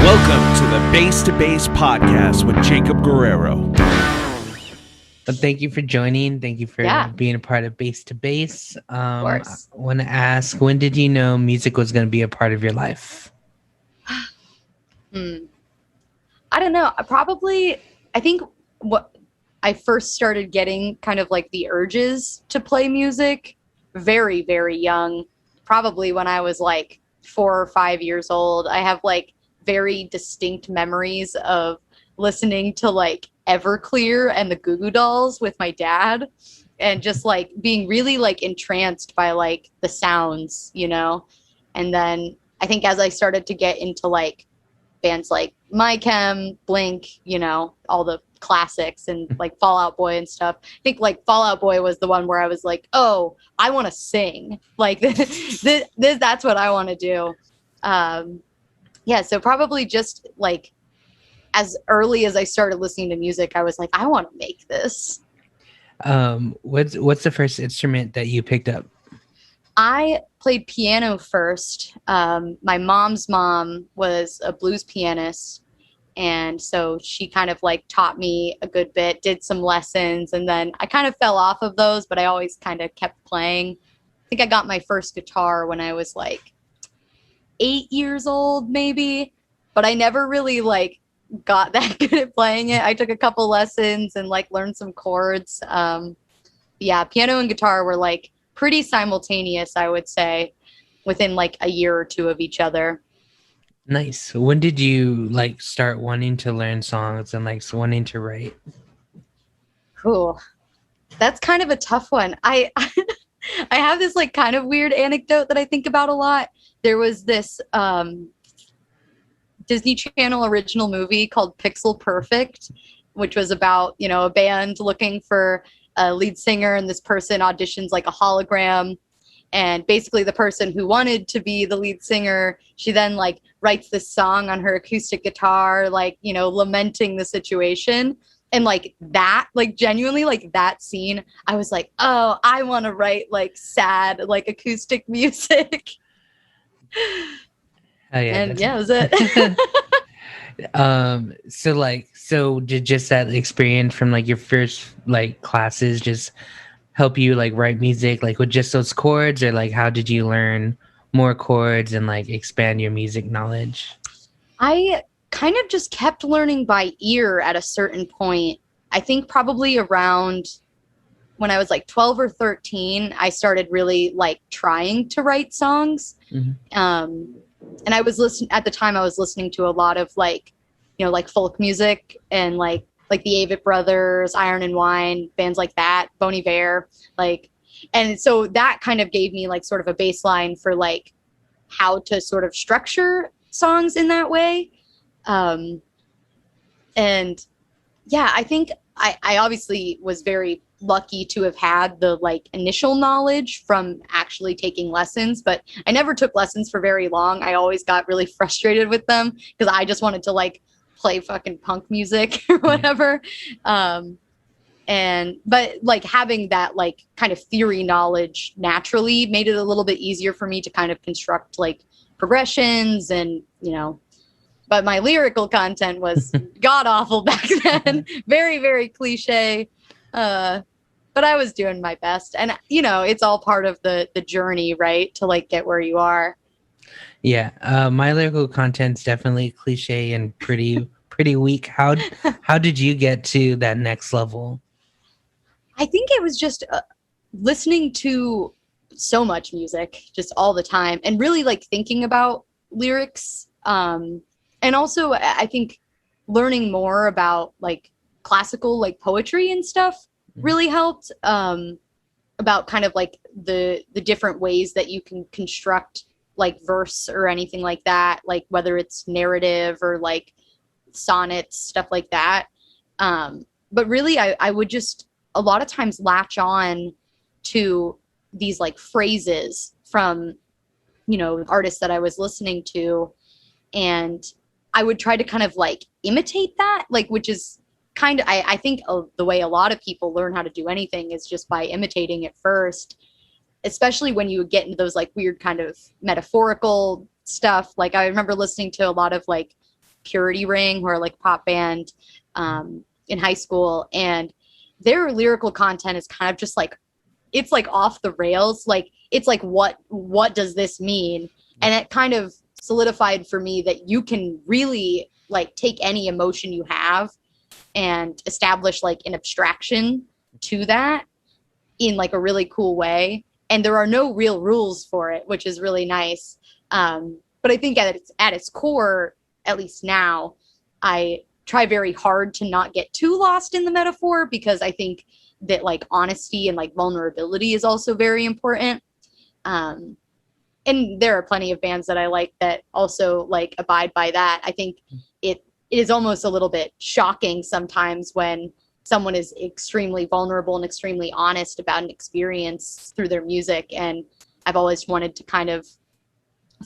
Welcome to the Bass to Bass podcast with Jacob Guerrero. But thank you for joining. Thank you for being a part of Bass to Bass. Of course. I want to ask, when did you know music was going to be a part of your life? I don't know. I think what I first started getting kind of like the urges to play music very, very young, probably when I was like 4 or 5 years old. I have like very distinct memories of listening to like Everclear and the Goo Goo Dolls with my dad and just like being really like entranced by like the sounds, you know? And then I think as I started to get into like bands like My Chem, Blink, you know, all the classics and like Fall Out Boy and stuff. I think like Fall Out Boy was the one where I was like, oh, I want to sing. Like that's what I want to do. Yeah, so probably just like as early as I started listening to music, I was like, I want to make this. What's the first instrument that you picked up? I played piano first. My mom's mom was a blues pianist, and so she kind of like taught me a good bit, did some lessons, and then I kind of fell off of those, but I always kind of kept playing. I think I got my first guitar when I was like 8 years old, maybe, but I never really like got that good at playing it. I took a couple lessons and like learned some chords. Yeah, piano and guitar were like pretty simultaneous, I would say, within like a year or two of each other. Nice. When did you like start wanting to learn songs and like wanting to write? Cool. That's kind of a tough one. I have this like kind of weird anecdote that I think about a lot. There was this Disney Channel original movie called Pixel Perfect, which was about, you know, a band looking for a lead singer, and this person auditions like a hologram. And basically the person who wanted to be the lead singer, she then like writes this song on her acoustic guitar, like, you know, lamenting the situation. And like that, like genuinely like that scene, I was like, oh, I want to write like sad, like acoustic music. Oh yeah. And yeah, that was it. So did just that experience from like your first like classes just help you like write music like with just those chords, or like how did you learn more chords and like expand your music knowledge? I kind of just kept learning by ear at a certain point. I think probably around when I was like 12 or 13, I started really like trying to write songs. Mm-hmm. And I was at the time I was listening to a lot of like, you know, like folk music and like the Avett Brothers, Iron and Wine, bands like that, Bon Iver, like, and so that kind of gave me like sort of a baseline for like how to sort of structure songs in that way. And yeah, I think I obviously was very lucky to have had the like initial knowledge from actually taking lessons, but I never took lessons for very long. I always got really frustrated with them because I just wanted to like play fucking punk music or whatever. But like having that like kind of theory knowledge naturally made it a little bit easier for me to kind of construct like progressions and, you know, but my lyrical content was god awful back then. Very, very cliche. But I was doing my best, and you know, it's all part of the journey, right? To like get where you are. Yeah. My lyrical content's definitely cliche and pretty weak. How did you get to that next level? I think it was just listening to so much music just all the time and really like thinking about lyrics. And also I think learning more about like classical like poetry and stuff really helped, about kind of like the different ways that you can construct like verse or anything like that, like whether it's narrative or like sonnets, stuff like that. But really I would just a lot of times latch on to these like phrases from, you know, artists that I was listening to, and I would try to kind of like imitate that, like, which is kind of, I think the way a lot of people learn how to do anything is just by imitating it first, especially when you get into those like weird kind of metaphorical stuff. Like I remember listening to a lot of like Purity Ring, who are like pop band in high school, and their lyrical content is kind of just like, it's like off the rails. Like, it's like, what does this mean? And it kind of solidified for me that you can really like take any emotion you have and establish like an abstraction to that in like a really cool way. And there are no real rules for it, which is really nice. But I think at its core, at least now, I try very hard to not get too lost in the metaphor, because I think that like honesty and like vulnerability is also very important. And there are plenty of bands that I like that also like abide by that. I think it is almost a little bit shocking sometimes when someone is extremely vulnerable and extremely honest about an experience through their music. And I've always wanted to kind of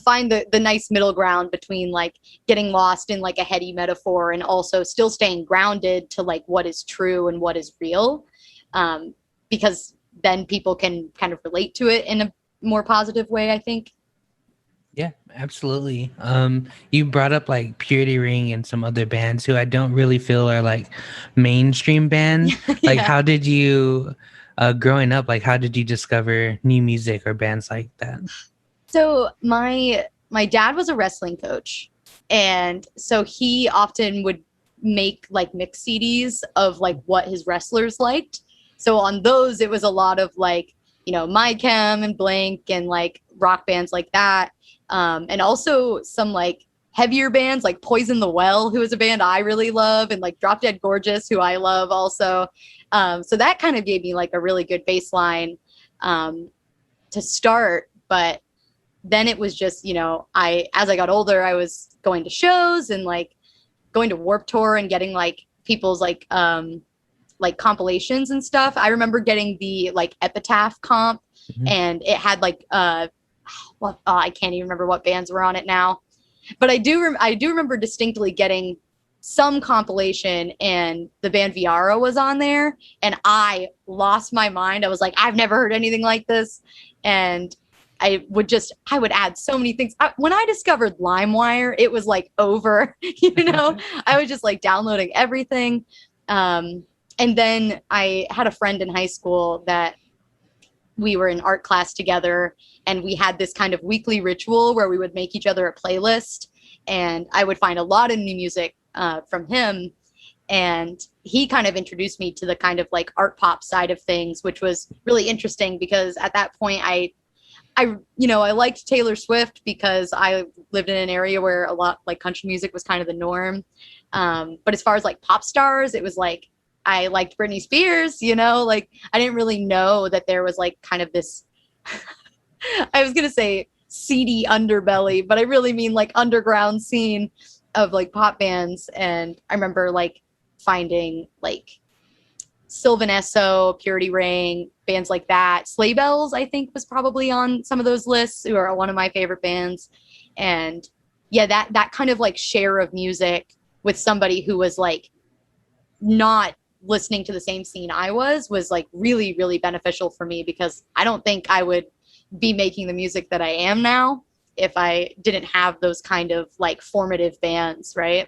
find the nice middle ground between like getting lost in like a heady metaphor and also still staying grounded to like what is true and what is real, because then people can kind of relate to it in a more positive way, I think. Yeah, absolutely. You brought up like Purity Ring and some other bands who I don't really feel are like mainstream bands. Like, how did you, growing up, like how did you discover new music or bands like that? So my dad was a wrestling coach, and so he often would make like mix CDs of like what his wrestlers liked. So on those, it was a lot of like, My Chem and Blank and like rock bands like that. And also some like heavier bands like Poison the Well, who is a band I really love, and like Drop Dead Gorgeous, who I love also. So that kind of gave me like a really good baseline to start. But then it was just, as I got older, I was going to shows and like going to Warped Tour and getting like people's like compilations and stuff. I remember getting the like Epitaph comp, and it had like I can't even remember what bands were on it now, but I do remember distinctly getting some compilation, and the band Viara was on there, and I lost my mind. I was like, I've never heard anything like this, and I would add so many things. When I discovered LimeWire, it was like over, I was just like downloading everything. And then I had a friend in high school that we were in art class together, and we had this kind of weekly ritual where we would make each other a playlist, and I would find a lot of new music from him. And he kind of introduced me to the kind of like art pop side of things, which was really interesting because at that point I liked Taylor Swift because I lived in an area where a lot like country music was kind of the norm. But as far as like pop stars, it was like I liked Britney Spears, like I didn't really know that there was like kind of this, I was going to say seedy underbelly, but I really mean like underground scene of like pop bands. And I remember like finding like Sylvan Esso, Purity Ring, bands like that. Sleigh Bells, I think, was probably on some of those lists, who are one of my favorite bands. And yeah, that kind of like share of music with somebody who was like not listening to the same scene I was like really, really beneficial for me, because I don't think I would be making the music that I am now if I didn't have those kind of like formative bands, right?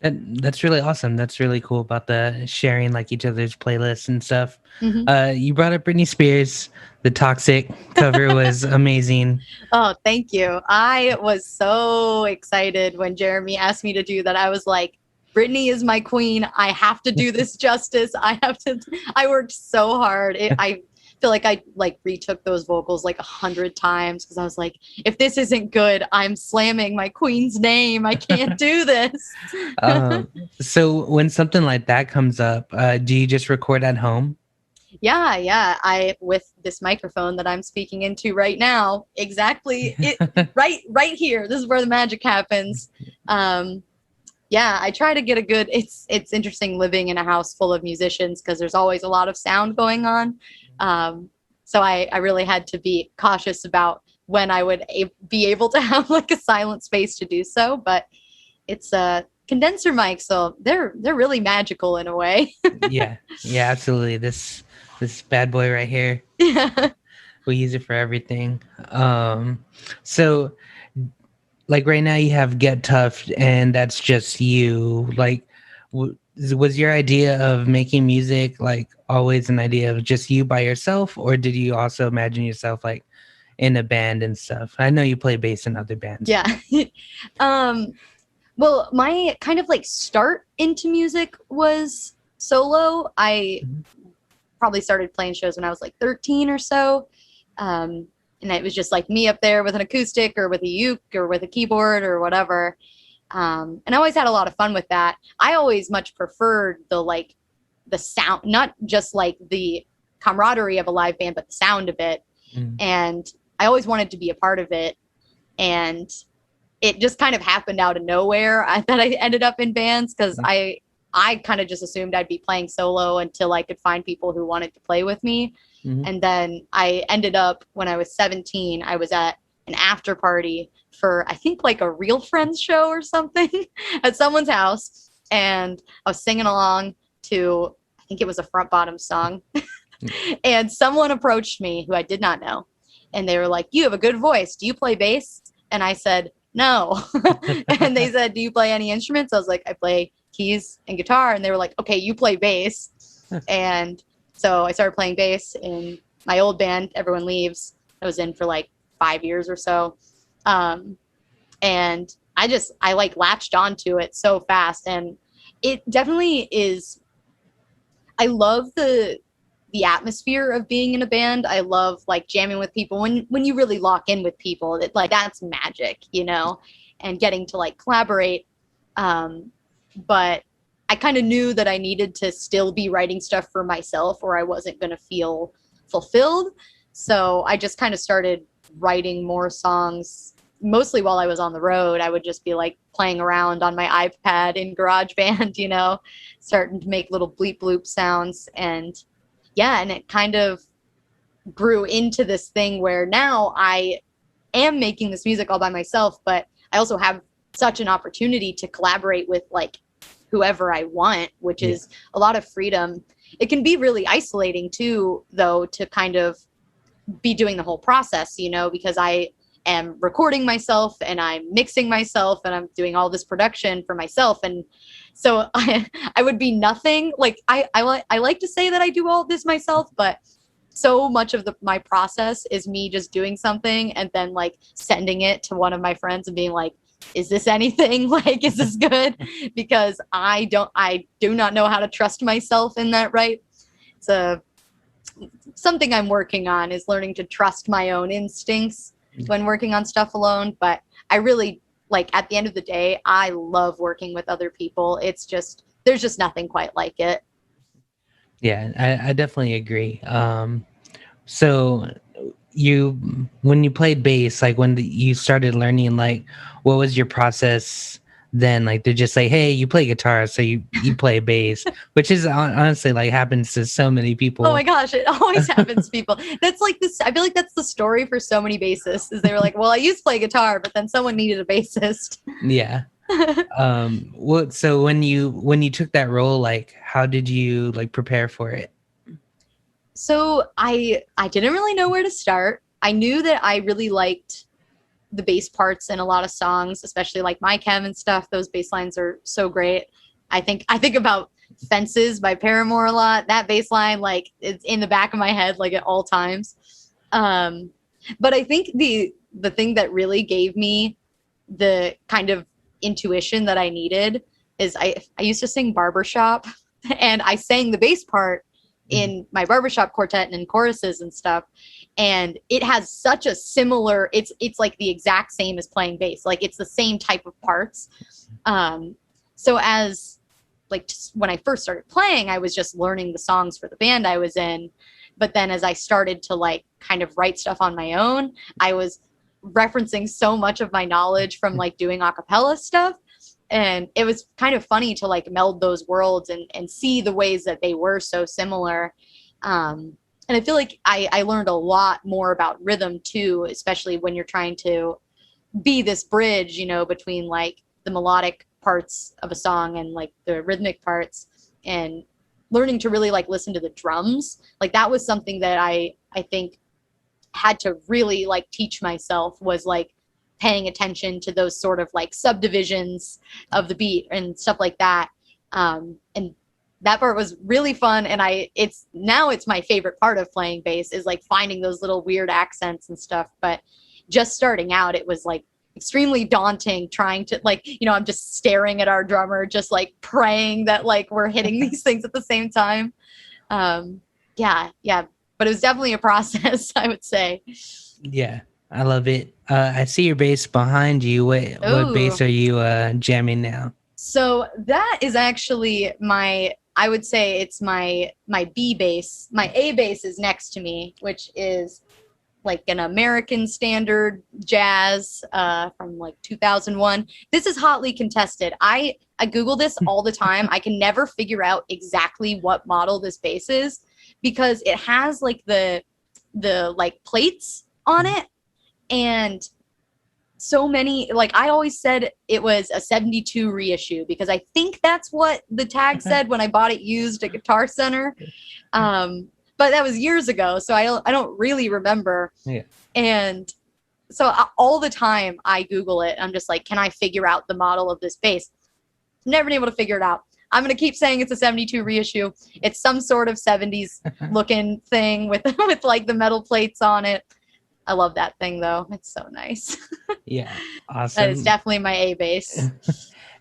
That's really awesome. That's really cool about the sharing like each other's playlists and stuff. You brought up Britney Spears. The Toxic cover was amazing. Oh, thank you. I was so excited when Jeremy asked me to do that. I was like, Britney is my queen. I have to do this justice. I worked so hard. I feel like I like retook those vocals like 100 times because I was like, if this isn't good, I'm slamming my queen's name. I can't do this. So when something like that comes up, do you just record at home? Yeah. I, with this microphone that I'm speaking into right now, exactly right here. This is where the magic happens. Yeah, I try to get a good, it's interesting living in a house full of musicians because there's always a lot of sound going on. So I really had to be cautious about when I would be able to have like a silent space to do so, but it's a condenser mic, so they're really magical in a way. yeah, absolutely. This bad boy right here. Yeah. We use it for everything. So like right now you have Get Tough, and that's just you. Like, was your idea of making music like always an idea of just you by yourself, or did you also imagine yourself like in a band and stuff? I know you play bass in other bands. Yeah. um, well, my kind of like start into music was solo. I Mhm. probably started playing shows when I was like 13 or so. And it was just like me up there with an acoustic or with a uke or with a keyboard or whatever. And I always had a lot of fun with that. I always much preferred the sound, not just like the camaraderie of a live band, but the sound of it. Mm. And I always wanted to be a part of it. And it just kind of happened out of nowhere that I ended up in bands, because I kind of just assumed I'd be playing solo until I could find people who wanted to play with me. Mhm. And then I ended up, when I was 17, I was at an after party for, I think, like a Real Friends show or something at someone's house. And I was singing along to, I think it was a Front Bottom song. And someone approached me who I did not know. And they were like, "You have a good voice. Do you play bass?" And I said, "No." And they said, "Do you play any instruments?" I was like, "I play keys and guitar." And they were like, "Okay, you play bass." And so I started playing bass in my old band, Everyone Leaves. I was in for like 5 years or so. And I like latched onto it so fast. And it definitely is, I love the atmosphere of being in a band. I love like jamming with people when you really lock in with people. That like that's magic, you know, and getting to like collaborate. But I kind of knew that I needed to still be writing stuff for myself, or I wasn't going to feel fulfilled. So I just kind of started writing more songs, mostly while I was on the road. I would just be like playing around on my iPad in GarageBand, you know, starting to make little bleep bloop sounds. And yeah, and it kind of grew into this thing where now I am making this music all by myself, but I also have such an opportunity to collaborate with like whoever I want, which is a lot of freedom. It can be really isolating too, though, to kind of be doing the whole process, you know, because I am recording myself and I'm mixing myself and I'm doing all this production for myself. And so I would be nothing. Like I like to say that I do all this myself, but so much of my process is me just doing something and then like sending it to one of my friends and being like, "Is this anything? Like, is this good?" Because I do not know how to trust myself in that, right? It's something I'm working on, is learning to trust my own instincts when working on stuff alone. But I really, like, at the end of the day, I love working with other people. It's just, there's just nothing quite like it. Yeah, I definitely agree. So when you played bass, like when you started learning, like what was your process then? Like to just say, "Hey, you play guitar, so you play bass," which is honestly like happens to so many people. Oh my gosh, it always happens to people. That's like this. I feel like that's the story for so many bassists. Is they were like, "Well, I used to play guitar, but then someone needed a bassist." Yeah. So when you took that role, like how did you like prepare for it? So I didn't really know where to start. I knew that I really liked the bass parts in a lot of songs, especially like My Chem and stuff. Those bass lines are so great. I think about Fences by Paramore a lot. That bass line, like, it's in the back of my head like at all times. But I think the thing that really gave me the kind of intuition that I needed is I used to sing barbershop, and I sang the bass part in my barbershop quartet and in choruses and stuff. And it has such a similar, it's like the exact same as playing bass. Like it's the same type of parts. So as like when I first started playing, I was just learning the songs for the band I was in. But then as I started to like kind of write stuff on my own, I was referencing so much of my knowledge from like doing a cappella stuff. And it was kind of funny to like meld those worlds and see the ways that they were so similar. And I feel like I learned a lot more about rhythm too, especially when you're trying to be this bridge, you know, between like the melodic parts of a song and like the rhythmic parts, and learning to really like listen to the drums. Like that was something that I think had to really like teach myself, was like paying attention to those sort of like subdivisions of the beat and stuff like that. And that part was really fun. And it's my favorite part of playing bass, is like finding those little weird accents and stuff. But just starting out, it was like extremely daunting trying to like, I'm just staring at our drummer, just like praying that like we're hitting these things at the same time. Yeah. But it was definitely a process, I would say. Yeah, I love it. I see your bass behind you. What bass are you jamming now? So that is actually I would say it's my B bass. My A bass is next to me, which is like an American standard jazz from like 2001. This is hotly contested. I Google this all the time. I can never figure out exactly what model this bass is, because it has like the like plates on it, and so many, like I always said it was a 72 reissue, because I think that's what the tag said when I bought it used at Guitar Center. But that was years ago, so I don't really remember. Yeah. And so all the time I Google it. I'm just like, can I figure out the model of this bass? Never been able to figure it out. I'm going to keep saying it's a 72 reissue. It's some sort of 70s looking thing with like the metal plates on it. I love that thing though. It's so nice. Yeah. Awesome. That is definitely my A bass.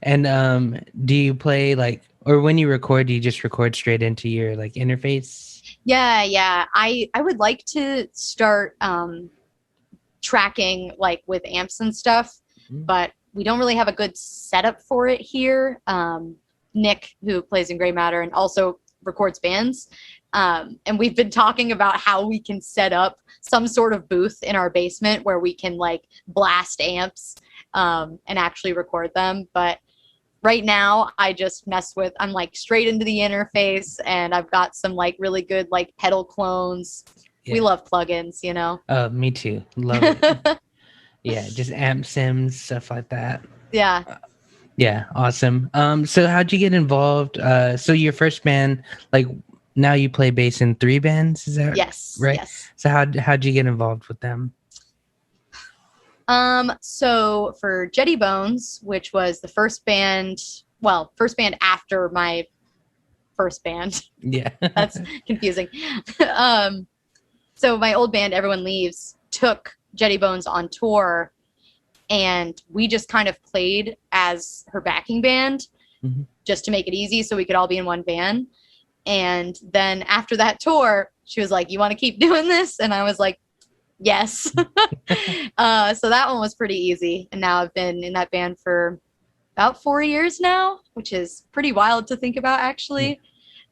And do you play like, or when you record, do you just record straight into your like interface? Yeah. I would like to start tracking like with amps and stuff, but we don't really have a good setup for it here. Nick, who plays in Gray Matter and also records bands, and we've been talking about how we can set up some sort of booth in our basement where we can like blast amps and actually record them. But right now I just I'm like straight into the interface, and I've got some like really good like pedal clones. Yeah. We love plugins, Me too. Love it. Yeah, just amp sims, stuff like that. Yeah. Yeah, awesome. So how'd you get involved? So your first band, like now you play bass in 3 bands, is that right? Yes. So how'd you get involved with them? So for Jetty Bones, which was the first band after my first band. Yeah. That's confusing. So my old band, Everyone Leaves, took Jetty Bones on tour, and we just kind of played as her backing band just to make it easy so we could all be in one band. And then after that tour, she was like, "You want to keep doing this?" And I was like, yes. So that one was pretty easy. And now I've been in that band for about 4 years now, which is pretty wild to think about, actually.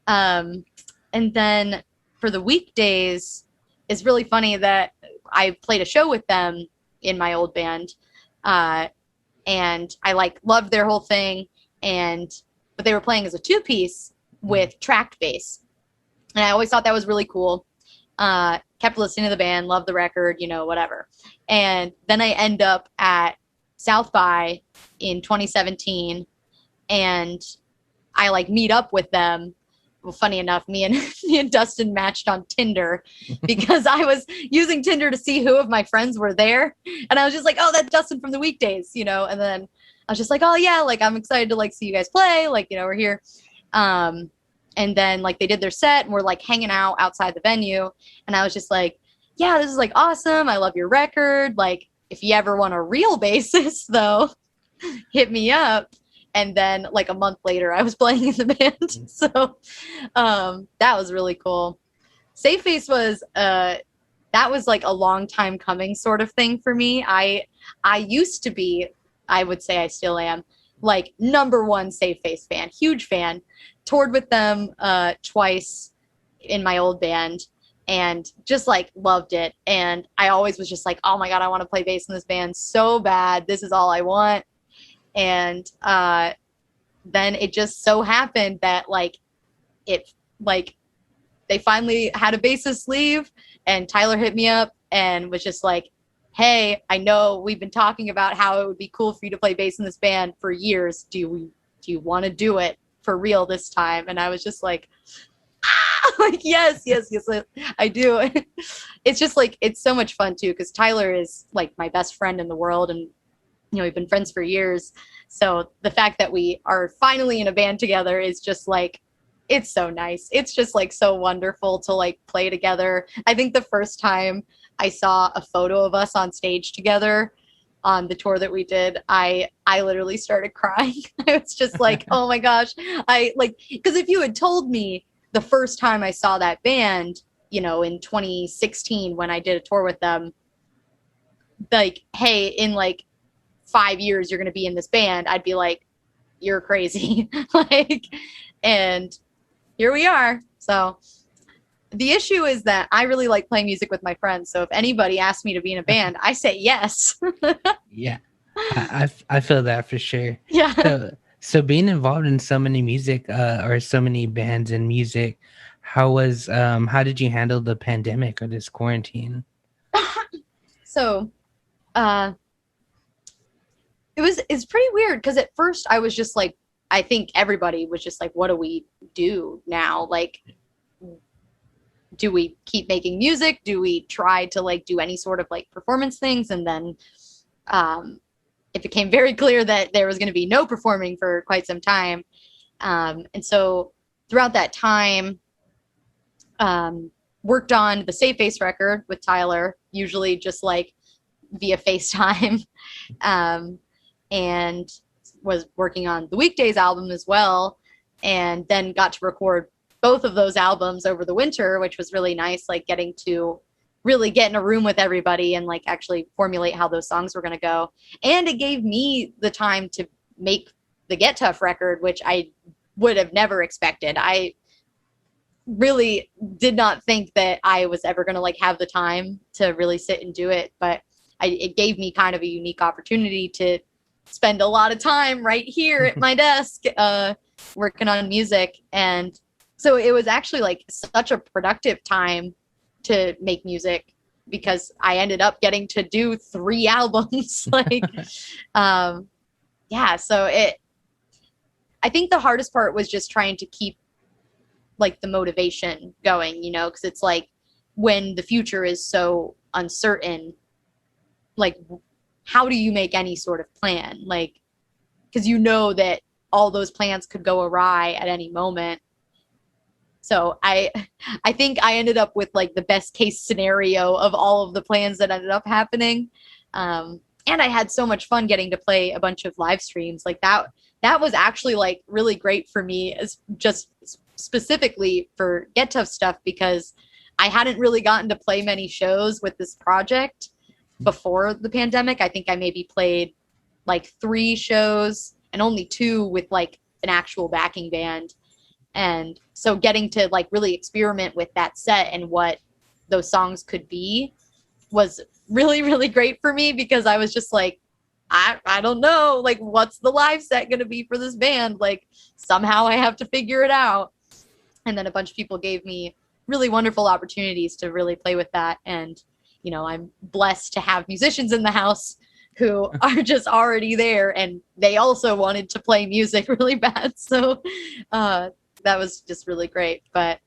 And then for the weekdays, it's really funny that I played a show with them in my old band. And I like loved their whole thing. But they were playing as a 2-piece with tracked bass. And I always thought that was really cool. Kept listening to the band, loved the record, whatever. And then I end up at South by in 2017, and I like meet up with them. Well, funny enough, me and Dustin matched on Tinder because I was using Tinder to see who of my friends were there. And I was just like, oh, that's Dustin from the weekdays, and then I was just like, oh yeah, like I'm excited to like see you guys play. Like, we're here. And then like they did their set and we're like hanging out outside the venue. And I was just like, yeah, this is like awesome. I love your record. Like if you ever want a real bassist though, hit me up. And then like a month later I was playing in the band. So that was really cool. Safe Face was that was like a long time coming sort of thing for me. I used to be, I would say I still am, like #1 Safe Face fan, huge fan. Toured with them twice in my old band and just like loved it. And I always was just like, oh my God, I want to play bass in this band so bad. This is all I want. And then it just so happened that like they finally had a bassist leave, and Tyler hit me up and was just like, hey, I know we've been talking about how it would be cool for you to play bass in this band for years. Do you want to do it for real this time? And I was just like, like yes, I do. It's just like, it's so much fun too, because Tyler is like my best friend in the world, and we've been friends for years. So the fact that we are finally in a band together is just like, it's so nice. It's just like so wonderful to like play together. I think the first time I saw a photo of us on stage together on the tour that we did, I literally started crying. I was just like, oh my gosh. Because if you had told me the first time I saw that band, in 2016 when I did a tour with them, like, hey, in like 5 years you're going to be in this band, I'd be like, you're crazy. And here we are. So the issue is that I really like playing music with my friends. So if anybody asks me to be in a band, I say yes. Yeah, I feel that for sure. Yeah. So being involved in so many music or so many bands and music, how did you handle the pandemic or this quarantine? So it's pretty weird because at first I was just like, I think everybody was just like, what do we do now? Like, do we keep making music? Do we try to like do any sort of like performance things? And then it became very clear that there was going to be no performing for quite some time. And so throughout that time, worked on the Safe Face record with Tyler, usually just like via FaceTime, and was working on the Weekdays album as well, and then got to record both of those albums over the winter, which was really nice, like getting to really get in a room with everybody and like actually formulate how those songs were going to go. And it gave me the time to make the Get Tough record, which I would have never expected. I really did not think that I was ever going to like have the time to really sit and do it, but it gave me kind of a unique opportunity to spend a lot of time right here at my desk working on music. And so it was actually like such a productive time to make music because I ended up getting to do 3 albums. Yeah, so I think the hardest part was just trying to keep like the motivation going, because it's like when the future is so uncertain, like how do you make any sort of plan? Like, because that all those plans could go awry at any moment. So I think I ended up with like the best case scenario of all of the plans that ended up happening. And I had so much fun getting to play a bunch of live streams like that. That was actually like really great for me, as just specifically for Get Tough stuff, because I hadn't really gotten to play many shows with this project before the pandemic. I think I maybe played like 3 shows and only 2 with like an actual backing band. And so getting to like really experiment with that set and what those songs could be was really, really great for me, because I was just like, I don't know, like what's the live set going to be for this band? Like somehow I have to figure it out. And then a bunch of people gave me really wonderful opportunities to really play with that. And, I'm blessed to have musicians in the house who are just already there, and they also wanted to play music really bad. So that was just really great. But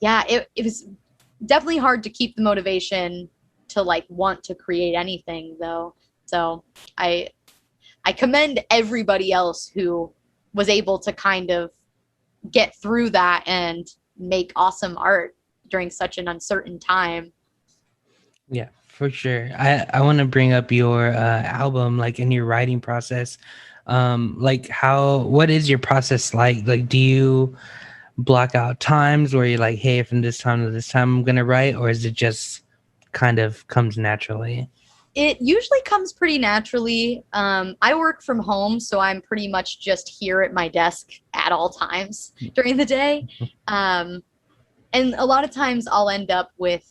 yeah, it was definitely hard to keep the motivation to like want to create anything though. So I commend everybody else who was able to kind of get through that and make awesome art during such an uncertain time. Yeah, for sure. I want to bring up your album, like in your writing process. Like what is your process like? Like, do you block out times where you're like, hey, from this time to this time I'm gonna write, or is it just kind of comes naturally? It usually comes pretty naturally. I work from home, so I'm pretty much just here at my desk at all times during the day. And a lot of times I'll end up with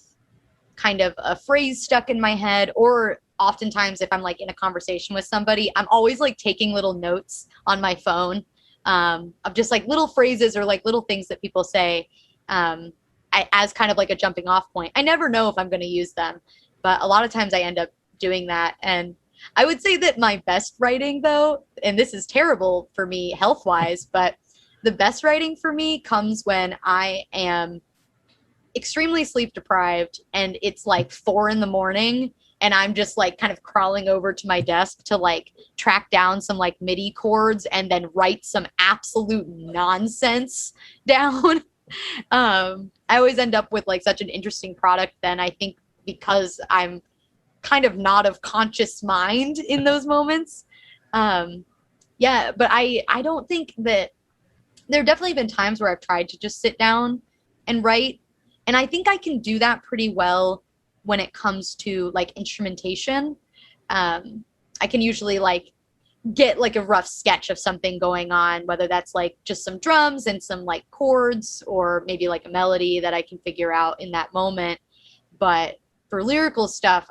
kind of a phrase stuck in my head, or oftentimes if I'm like in a conversation with somebody, I'm always like taking little notes on my phone of just like little phrases or like little things that people say as kind of like a jumping off point. I never know if I'm going to use them, but a lot of times I end up doing that. And I would say that my best writing though, and this is terrible for me health wise, but the best writing for me comes when I am extremely sleep deprived and it's like 4 a.m. and I'm just like kind of crawling over to my desk to like track down some like MIDI chords and then write some absolute nonsense down. I always end up with like such an interesting product then, I think, because I'm kind of not of conscious mind in those moments. Yeah, but I don't think that there have definitely been times where I've tried to just sit down and write. And I think I can do that pretty well when it comes to like instrumentation. I can usually like get like a rough sketch of something going on, whether that's like just some drums and some like chords or maybe like a melody that I can figure out in that moment. But for lyrical stuff,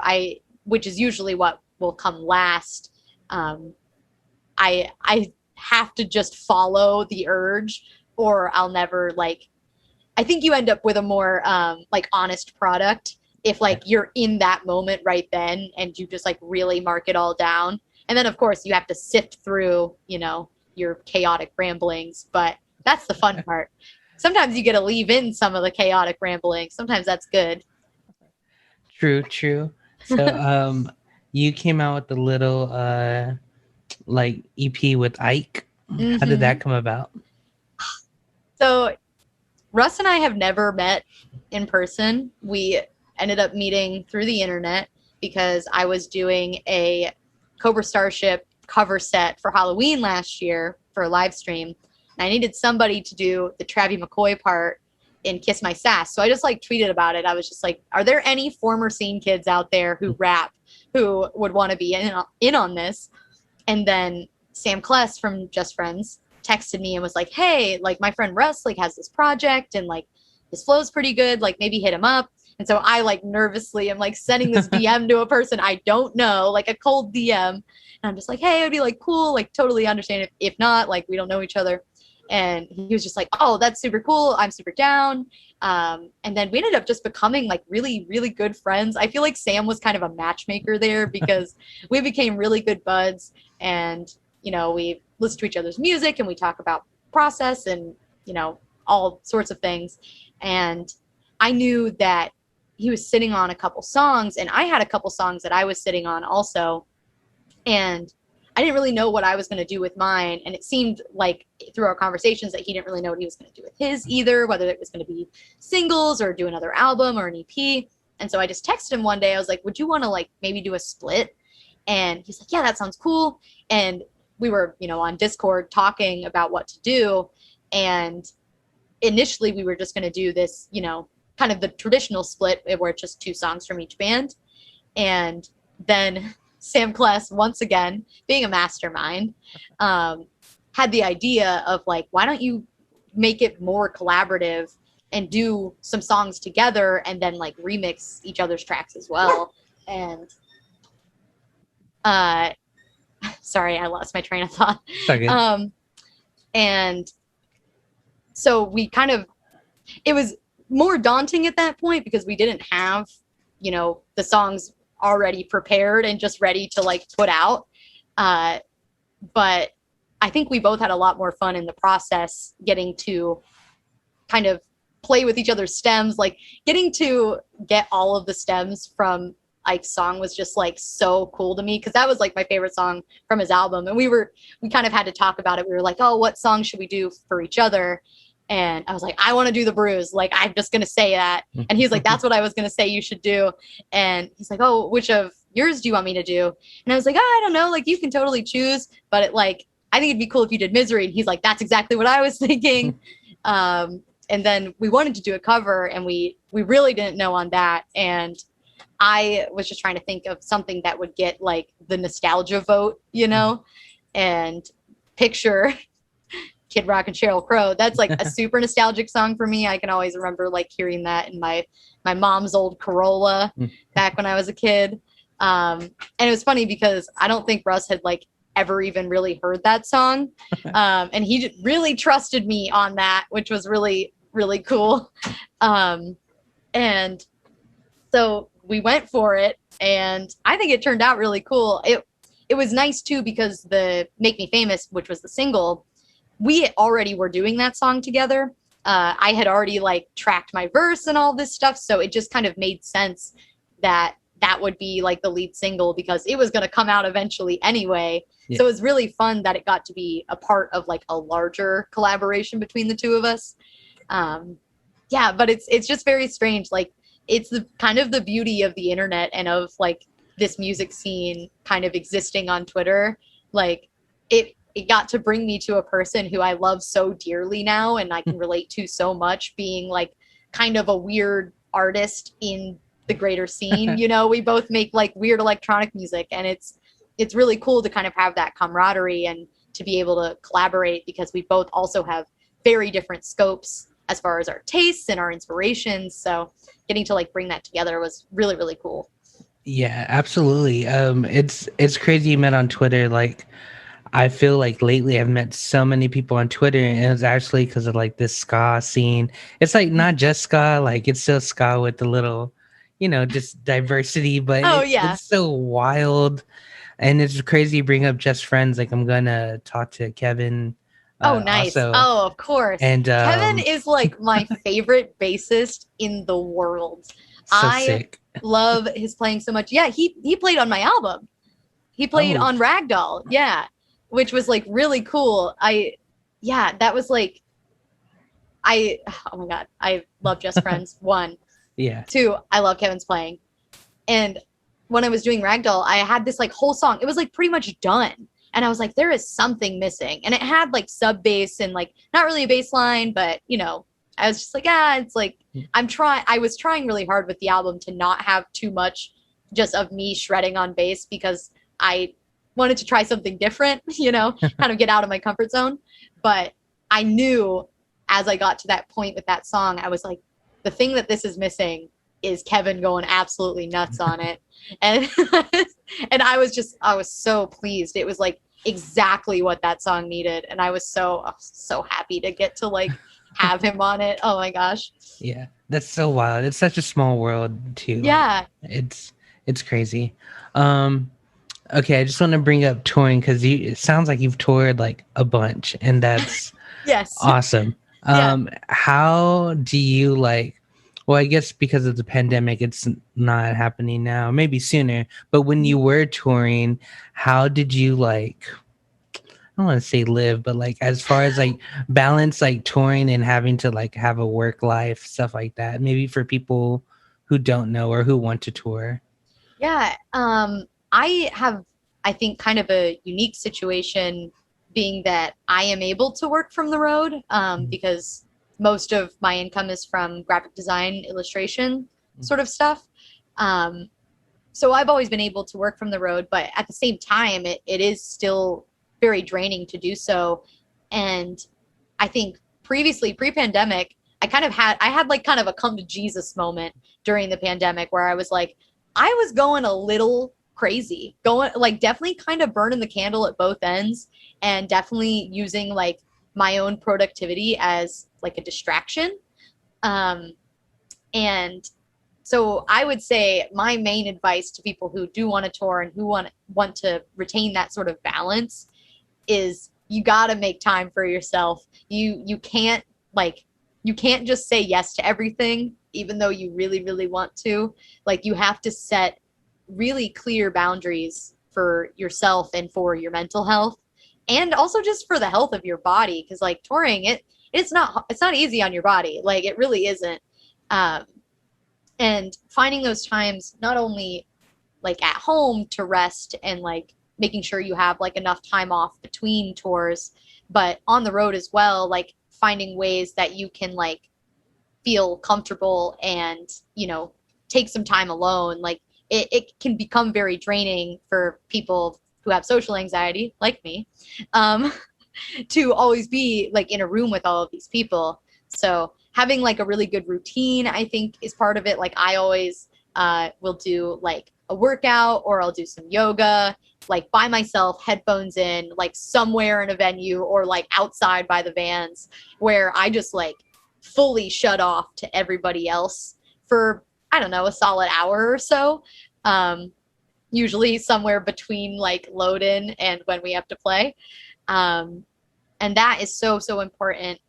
which is usually what will come last, I have to just follow the urge, or I'll never like, I think you end up with a more like honest product if like you're in that moment right then and you just like really mark it all down. And then of course you have to sift through, you know, your chaotic ramblings, but that's the fun part. Sometimes you get to leave in some of the chaotic ramblings. Sometimes that's good. True. So you came out with the little like EP with Ike. Mm-hmm. How did that come about? So Russ and I have never met in person. We ended up meeting through the internet because I was doing a Cobra Starship cover set for Halloween last year for a live stream. And I needed somebody to do the Travie McCoy part in Kiss My Sass. So I just like tweeted about it. I was just like, are there any former scene kids out there who rap who would want to be in on this? And then Sam Kless from Just Friends texted me and was like, hey, like my friend Russ like has this project and like his flow's pretty good, like maybe hit him up. And so I like nervously am like sending this DM to a person I don't know, like a cold DM. And I'm just like, hey, it would be like cool, like totally understand if not, like we don't know each other. And he was just like, oh, that's super cool. I'm super down. And then we ended up just becoming like really, really good friends. I feel like Sam was kind of a matchmaker there because we became really good buds. And, you know, we listen to each other's music and we talk about process and, you know, all sorts of things. And I knew that he was sitting on a couple songs and I had a couple songs that I was sitting on also. And I didn't really know what I was going to do with mine. And it seemed like through our conversations that he didn't really know what he was going to do with his either, whether it was going to be singles or do another album or an EP. And so I just texted him one day. I was like, would you want to like maybe do a split? And he's like, yeah, that sounds cool. And we were, you know, on Discord talking about what to do. And initially we were just going to do this, you know, kind of the traditional split where it's just 2 songs from each band. And then Sam Kless, once again, being a mastermind, had the idea of like, why don't you make it more collaborative and do some songs together and then like remix each other's tracks as well. And sorry, I lost my train of thought. Okay. And so we kind of, it was more daunting at that point because we didn't have, you know, the songs already prepared and just ready to like put out. But I think we both had a lot more fun in the process, getting to kind of play with each other's stems, like getting to get all of the stems from Ike's song was just like so cool to me because that was like my favorite song from his album. And we kind of had to talk about it. We were like, oh, what song should we do for each other? And I was like, I want to do The Bruise. Like, I'm just going to say that. And he's like, that's what I was going to say you should do. And he's like, oh, which of yours do you want me to do? And I was like, oh, I don't know. Like, you can totally choose. But it, like, I think it'd be cool if you did Misery. And he's like, that's exactly what I was thinking. And then we wanted to do a cover, and we really didn't know on that. And I was just trying to think of something that would get, like, the nostalgia vote, you know? And picture Kid Rock and Sheryl Crow. That's like a super nostalgic song for me. I can always remember like hearing that in my mom's old Corolla back when I was a kid. And it was funny because I don't think Russ had like ever even really heard that song. And he really trusted me on that, which was really, really cool. And so we went for it, and I think it turned out really cool. It was nice too because the Make Me Famous, which was the single, we already were doing that song together. I had already like tracked my verse and all this stuff. So it just kind of made sense that that would be like the lead single because it was going to come out eventually anyway. Yeah. So it was really fun that it got to be a part of like a larger collaboration between the two of us. Yeah, but it's just very strange. Like it's the kind of the beauty of the internet and of like this music scene kind of existing on Twitter. Like it got to bring me to a person who I love so dearly now and I can relate to so much, being like kind of a weird artist in the greater scene. You know, we both make like weird electronic music, and it's really cool to kind of have that camaraderie and to be able to collaborate because we both also have very different scopes as far as our tastes and our inspirations. So getting to like bring that together was really, really cool. Yeah, absolutely. It's crazy you met on Twitter. Like, I feel like lately I've met so many people on Twitter, and it's actually because of like this ska scene. It's like not just ska, like it's still ska with the little, just diversity, but Yeah. it's so wild. And it's crazy you bring up Just Friends. Like I'm gonna talk to Kevin. Nice. Also. Oh, of course. And Kevin is like my favorite bassist in the world. So sick. Love his playing so much. Yeah, he played on my album. He played on Ragdoll. Yeah, which was like really cool. That was like oh my god, I love Just Friends. 1. Yeah. 2, I love Kevin's playing. And when I was doing Ragdoll, I had this like whole song. It was like pretty much done. And I was like, there is something missing. And it had like sub bass and like not really a bass line, but I was just like, it's like I was trying really hard with the album to not have too much just of me shredding on bass because I wanted to try something different, kind of get out of my comfort zone. But I knew as I got to that point with that song, I was like, the thing that this is missing is Kevin going absolutely nuts on it. And and I was so pleased. It was like exactly what that song needed. And I was so happy to get to like have him on it. Oh my gosh. Yeah. That's so wild. It's such a small world too. Yeah. Like, it's crazy. Okay, I just want to bring up touring because it sounds like you've toured like a bunch, and that's yes, awesome. How do you like? Well, I guess because of the pandemic, it's not happening now. Maybe sooner. But when you were touring, how did you like? I don't want to say live, but like as far as like balance, like touring and having to like have a work life, stuff like that. Maybe for people who don't know or who want to tour. Yeah. I have, I think, kind of a unique situation being that I am able to work from the road because most of my income is from graphic design, illustration sort of stuff. So I've always been able to work from the road, but at the same time, it is still very draining to do so. And I think previously, pre-pandemic, I had like kind of a come to Jesus moment during the pandemic where I was like, I was going a little crazy, going like definitely kind of burning the candle at both ends and definitely using like my own productivity as like a distraction. And so I would say my main advice to people who do want to tour and who want to retain that sort of balance is you got to make time for yourself. You can't just say yes to everything, even though you really, really want to. Like you have to set really clear boundaries for yourself and for your mental health, and also just for the health of your body. Because like touring, it's not easy on your body. Like it really isn't. And finding those times, not only like at home to rest and like making sure you have like enough time off between tours, but on the road as well, like finding ways that you can like feel comfortable and, take some time alone. Like it can become very draining for people who have social anxiety like me, to always be like in a room with all of these people. So having like a really good routine, I think, is part of it. Like I always will do like a workout, or I'll do some yoga, like by myself, headphones in, like somewhere in a venue or like outside by the vans, where I just like fully shut off to everybody else for, I don't know, a solid hour or so. Usually somewhere between like load in and when we have to play. And that is so, so important.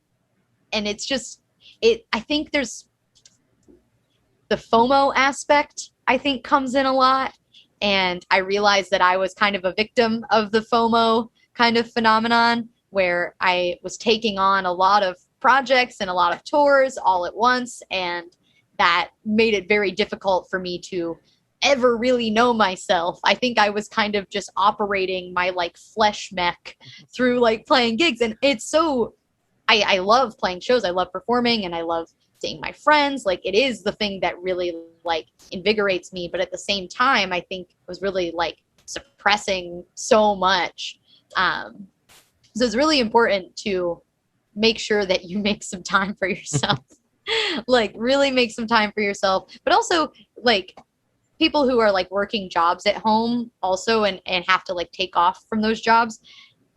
And it's just, I think the FOMO aspect, I think, comes in a lot. And I realized that I was kind of a victim of the FOMO kind of phenomenon, where I was taking on a lot of projects and a lot of tours all at once. And that made it very difficult for me to ever really know myself. I think I was kind of just operating my like flesh mech through like playing gigs. And it's so, I love playing shows. I love performing and I love seeing my friends. Like it is the thing that really like invigorates me. But at the same time, I think it was really like suppressing so much. So it's really important to make sure that you make some time for yourself. Like really make some time for yourself, but also like people who are like working jobs at home also and have to like take off from those jobs.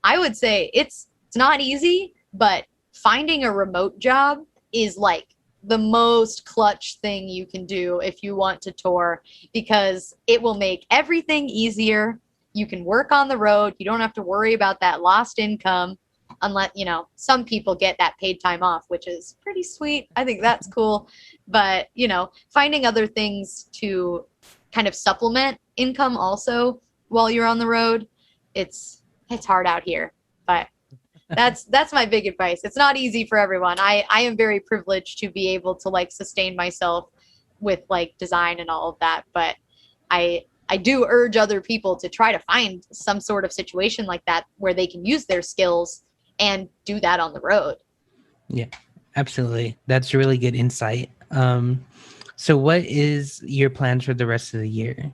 I would say it's not easy, but finding a remote job is like the most clutch thing you can do if you want to tour, because it will make everything easier. You can work on the road. You don't have to worry about that lost income, unless, you know, some people get that paid time off, which is pretty sweet. I think that's cool. But, you know, finding other things to kind of supplement income also while you're on the road, it's hard out here. But that's my big advice. It's not easy for everyone. I am very privileged to be able to like sustain myself with like design and all of that. But I do urge other people to try to find some sort of situation like that where they can use their skills and do that on the road. Yeah, absolutely. That's really good insight. So what is your plans for the rest of the year?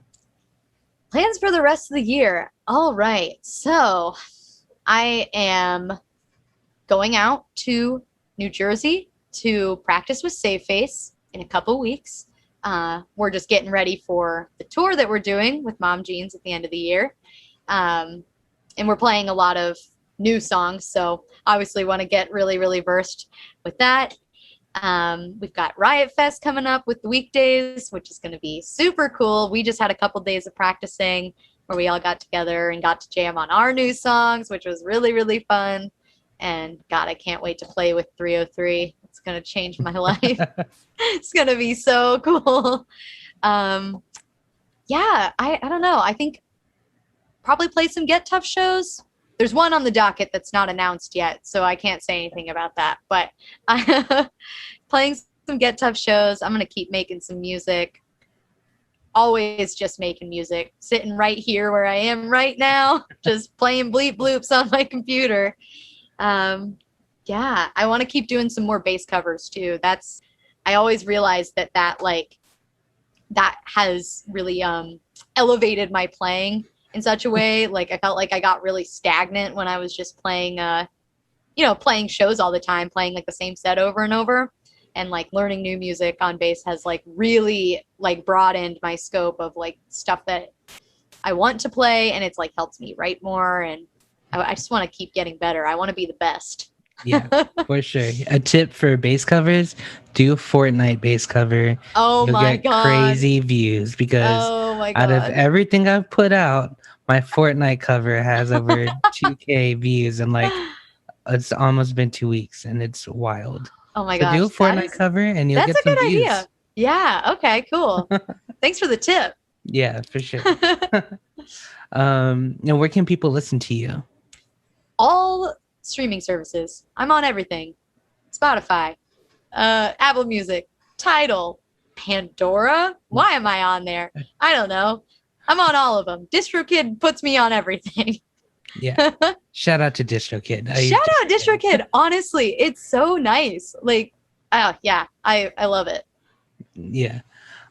Plans for the rest of the year. All right. So I am going out to New Jersey to practice with Save Face in a couple weeks. We're just getting ready for the tour that we're doing with Mom Jeans at the end of the year. And we're playing a lot of new songs, so obviously want to get really, really versed with that. We've got Riot Fest coming up with the weekdays, which is going to be super cool. We just had a couple days of practicing where we all got together and got to jam on our new songs, which was really, really fun. And God, I can't wait to play with 303. It's going to change my life. It's going to be so cool. Yeah, I don't know. I think probably play some Get Tough shows. There's one on the docket that's not announced yet, so I can't say anything about that. But playing some Get Tough shows. I'm going to keep making some music. Always just making music. Sitting right here where I am right now, just playing bleep bloops on my computer. Yeah, I want to keep doing some more bass covers too. I always realized that has really elevated my playing in such a way. Like I felt like I got really stagnant when I was just playing playing shows all the time, playing like the same set over and over. And like learning new music on bass has like really like broadened my scope of like stuff that I want to play, and it's like helped me write more, and I just want to keep getting better. I want to be the best. Yeah, for sure. A tip for bass covers: do a Fortnite bass cover. Oh You'll my get God. crazy views, because out of everything I've put out, my Fortnite cover has over 2K views, and like it's almost been 2 weeks, and it's wild. Oh my so gosh. Do a Fortnite cover and you'll get some views. That's a good idea. Yeah. Okay, cool. Thanks for the tip. Yeah, for sure. Now, where can people listen to you? All streaming services. I'm on everything. Spotify, Apple Music, Tidal, Pandora. Why am I on there? I don't know. I'm on all of them. DistroKid puts me on everything. Yeah. Shout out to DistroKid. Shout out DistroKid. Honestly, it's so nice. Like, yeah, I love it. Yeah.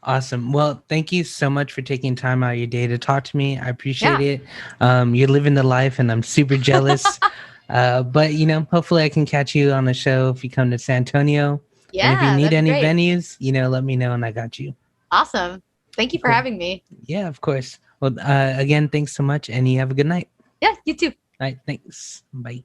Awesome. Well, thank you so much for taking time out of your day to talk to me. I appreciate it. You're living the life, and I'm super jealous. But, hopefully I can catch you on the show if you come to San Antonio. Yeah. And if you need any venues, let me know and I got you. Awesome. Thank you for having me. Yeah, of course. Well, again, thanks so much, and you have a good night. Yeah, you too. All right, thanks. Bye.